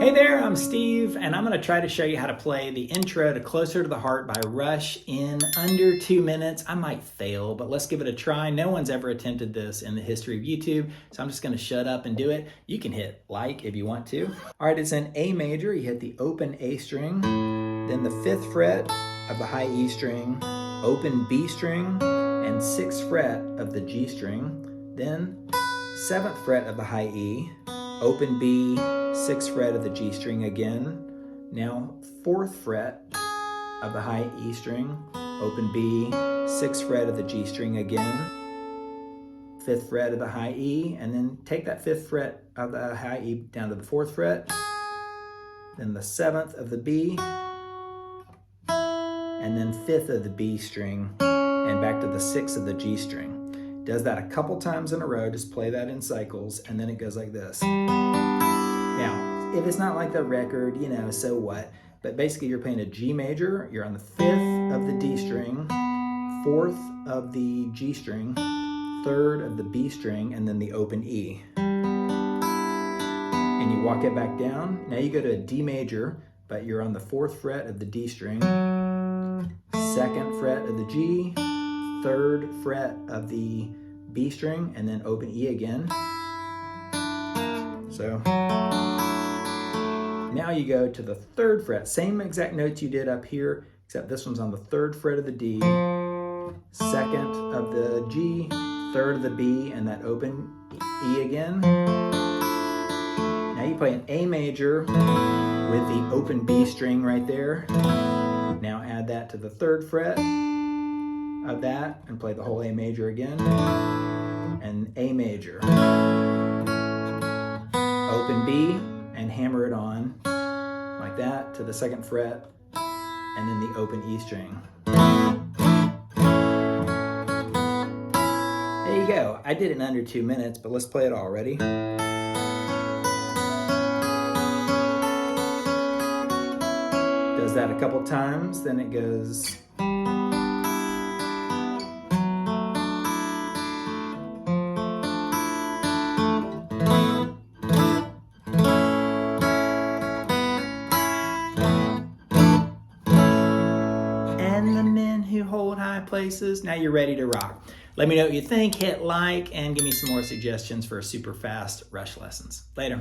Hey there, I'm Steve, and I'm going to try to show you how to play the intro to Closer to the Heart by Rush in under 2 minutes. I might fail, but let's give it a try. No one's ever attempted this in the history of YouTube, so I'm just going to shut up and do it. You can hit like if you want to. All right, it's in A major. You hit the open A string, then the 5th fret of the high E string, open B string, and 6th fret of the G string, then 7th fret of the high E, open B, 6th fret of the G string again. Now 4th fret of the high E string, open B, 6th fret of the G string again, 5th fret of the high E, and then take that 5th fret of the high E down to the 4th fret, then the 7th of the B, and then 5th of the B string, and back to the 6th of the G string. Does that a couple times in a row, just play that in cycles, and then it goes like this. Now, if it's not like the record, so what? But basically you're playing a G major, you're on the 5th of the D string, 4th of the G string, 3rd of the B string, and then the open E. And you walk it back down. Now you go to a D major, but you're on the 4th fret of the D string, 2nd fret of the G, 3rd fret of the B string, and then open E again. So now you go to the 3rd fret, same exact notes you did up here, except this one's on the 3rd fret of the D, 2nd of the G, 3rd of the B, and that open E again. Now you play an A major with the open B string right there. Now add that to the 3rd fret of that and play the whole A major again, and A major, open B, and hammer it on like that to the 2nd fret, and then the open E string. There you go. I did it in under 2 minutes, but let's play it all. Ready? Does that a couple times, then it goes. And the men who hold high places. Now you're ready to rock. Let me know what you think, hit like, and give me some more suggestions for super fast Rush lessons. Later.